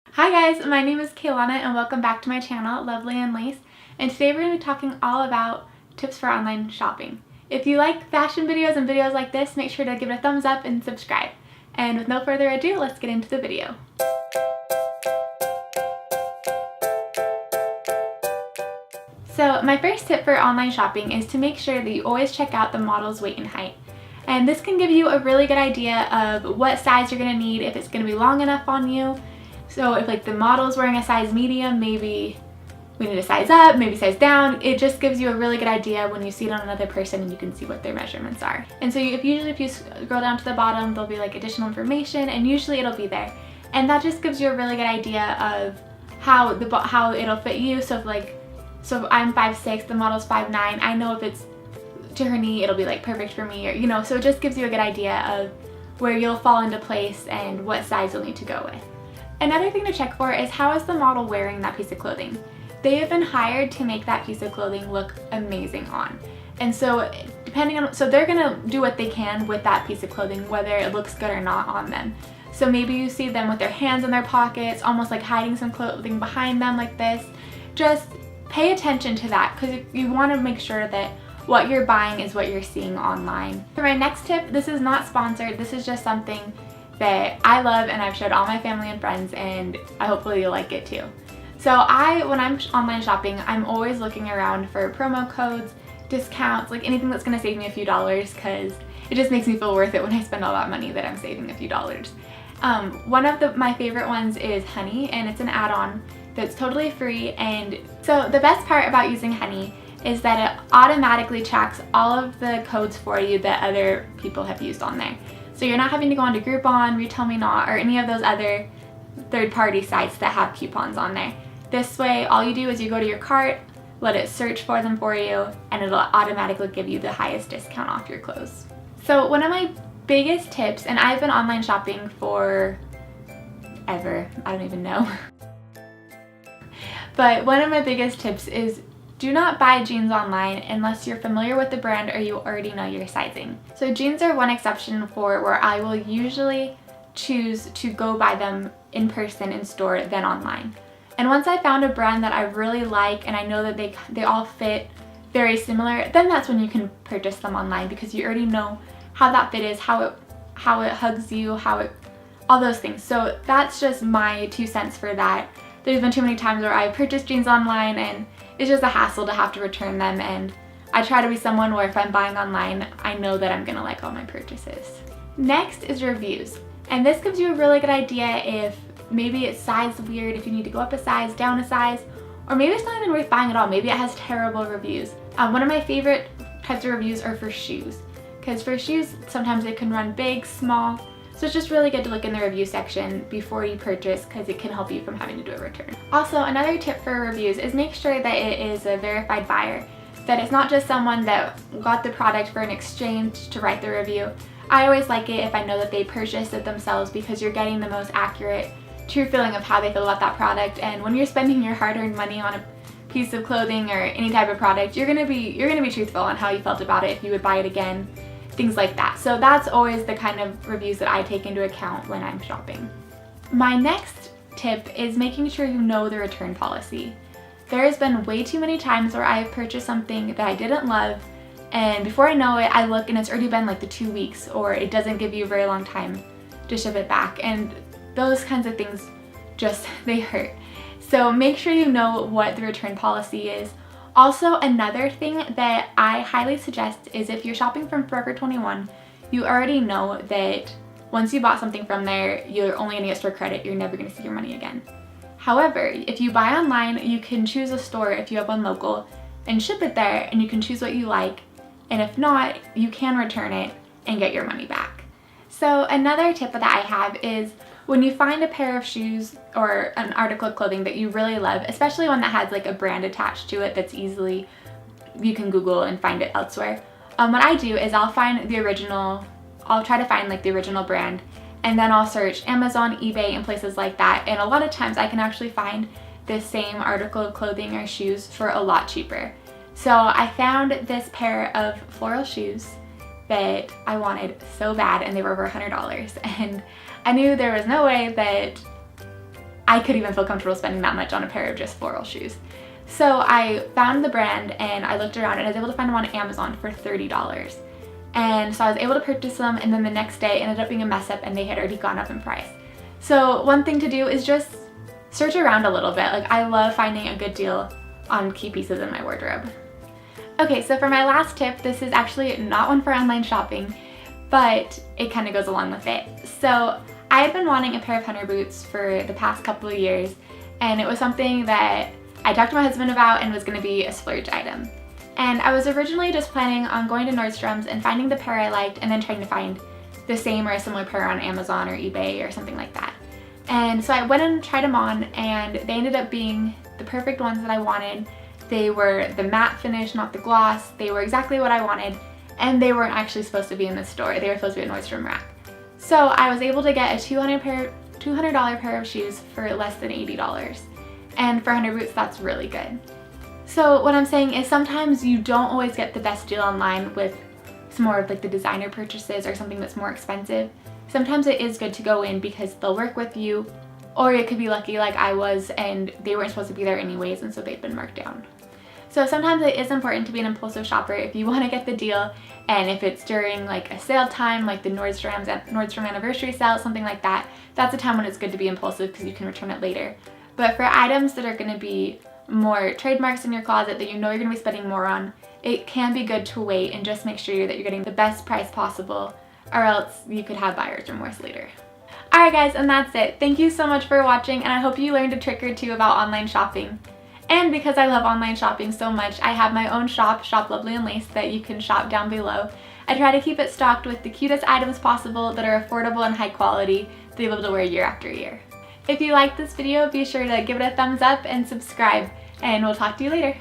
Hi guys, my name is Kaylana and welcome back to my channel, Lovely and Lace, and today we're going to be talking all about tips for online shopping. If you like fashion videos and videos like this, make sure to give it a thumbs up and subscribe. And with no further ado, let's get into the video. So my first tip for online shopping is to make sure that you always check out the model's weight and height. And this can give you a really good idea of what size you're going to need, if it's going to be long enough on you. So if like the model's wearing a size medium, maybe we need to size up, maybe size down. It just gives you a really good idea when you see it on another person and you can see what their measurements are. And so usually if you scroll down to the bottom, there'll be like additional information and usually it'll be there. And that just gives you a really good idea of how it'll fit you. So if I'm 5'6", the model's 5'9", I know if it's to her knee, it'll be like perfect for me, or so it just gives you a good idea of where you'll fall into place and what size you'll need to go with. Another thing to check for is how is the model wearing that piece of clothing. They have been hired to make that piece of clothing look amazing on. And so they're gonna do what they can with that piece of clothing, whether it looks good or not on them. So maybe you see them with their hands in their pockets, almost like hiding some clothing behind them like this. Just pay attention to that because you want to make sure that what you're buying is what you're seeing online. For my next tip, this is not sponsored, this is just something that I love and I've showed all my family and friends, and hopefully you'll like it too. So when I'm online shopping, I'm always looking around for promo codes, discounts, like anything that's gonna save me a few dollars, because it just makes me feel worth it when I spend all that money that I'm saving a few dollars. One of my favorite ones is Honey, and it's an add-on that's totally free. And so the best part about using Honey is that it automatically tracks all of the codes for you that other people have used on there. So you're not having to go onto Groupon, Retail Me Not, or any of those other third-party sites that have coupons on there. This way, all you do is you go to your cart, let it search for them for you, and it'll automatically give you the highest discount off your clothes. So one of my biggest tips, and I've been online shopping for ever, I don't even know. But one of my biggest tips is do not buy jeans online unless you're familiar with the brand or you already know your sizing. So jeans are one exception for where I will usually choose to go buy them in person in store than online. And once I found a brand that I really like and I know that they all fit very similar, then that's when you can purchase them online because you already know how that fit is, how it hugs you, all those things. So that's just my 2 cents for that. There's been too many times where I purchased jeans online and it's just a hassle to have to return them, and I try to be someone where if I'm buying online, I know that I'm gonna like all my purchases. Next is reviews, and this gives you a really good idea if maybe it's size weird, if you need to go up a size, down a size, or maybe it's not even worth buying at all. Maybe it has terrible reviews. One of my favorite types of reviews are for shoes, because for shoes, sometimes they can run big, small, so it's just really good to look in the review section before you purchase because it can help you from having to do a return. Also, another tip for reviews is make sure that it is a verified buyer, that it's not just someone that got the product for an exchange to write the review. I always like it if I know that they purchased it themselves because you're getting the most accurate, true feeling of how they feel about that product. And when you're spending your hard-earned money on a piece of clothing or any type of product, you're gonna be truthful on how you felt about it, if you would buy it again, things like that. So that's always the kind of reviews that I take into account when I'm shopping. My next tip is making sure you know the return policy. There has been way too many times where I've purchased something that I didn't love, and before I know it, I look and it's already been like the 2 weeks, or it doesn't give you a very long time to ship it back, and those kinds of things they hurt. So make sure you know what the return policy is. Also, another thing that I highly suggest is if you're shopping from Forever 21, you already know that once you bought something from there, you're only going to get store credit. You're never going to see your money again. However, if you buy online, you can choose a store if you have one local and ship it there, and you can choose what you like. And if not, you can return it and get your money back. So another tip that I have is when you find a pair of shoes or an article of clothing that you really love, especially one that has like a brand attached to it that's easily, you can Google and find it elsewhere. What I do is I'll try to find like the original brand, and then I'll search Amazon, eBay, and places like that. And a lot of times I can actually find the same article of clothing or shoes for a lot cheaper. So I found this pair of floral shoes that I wanted so bad, and they were over $100, and I knew there was no way that I could even feel comfortable spending that much on a pair of just floral shoes. So I found the brand and I looked around and I was able to find them on Amazon for $30. And so I was able to purchase them, and then the next day it ended up being a mess up and they had already gone up in price. So one thing to do is just search around a little bit. Like, I love finding a good deal on key pieces in my wardrobe. Okay, so for my last tip, this is actually not one for online shopping, but it kind of goes along with it. So I had been wanting a pair of hunter boots for the past couple of years, and it was something that I talked to my husband about and was going to be a splurge item. And I was originally just planning on going to Nordstrom's and finding the pair I liked and then trying to find the same or a similar pair on Amazon or eBay or something like that. And so I went and tried them on, and they ended up being the perfect ones that I wanted. They were the matte finish, not the gloss. They were exactly what I wanted, and they weren't actually supposed to be in the store. They were supposed to be at Nordstrom Rack. So I was able to get a $200 pair of shoes for less than $80. And for hunter boots, that's really good. So what I'm saying is sometimes you don't always get the best deal online with some more of like the designer purchases or something that's more expensive. Sometimes it is good to go in because they'll work with you, or it could be lucky like I was and they weren't supposed to be there anyways and so they've been marked down. So sometimes it is important to be an impulsive shopper if you want to get the deal, and if it's during like a sale time like the Nordstrom anniversary sale, something like that, that's a time when it's good to be impulsive because you can return it later. But for items that are going to be more trademarks in your closet that you know you're going to be spending more on, it can be good to wait and just make sure that you're getting the best price possible, or else you could have buyer's remorse later. Alright guys, and that's it. Thank you so much for watching, and I hope you learned a trick or two about online shopping. And because I love online shopping so much, I have my own shop, Shop Lovely and Lace, that you can shop down below. I try to keep it stocked with the cutest items possible that are affordable and high quality to be able to wear year after year. If you liked this video, be sure to give it a thumbs up and subscribe, and we'll talk to you later.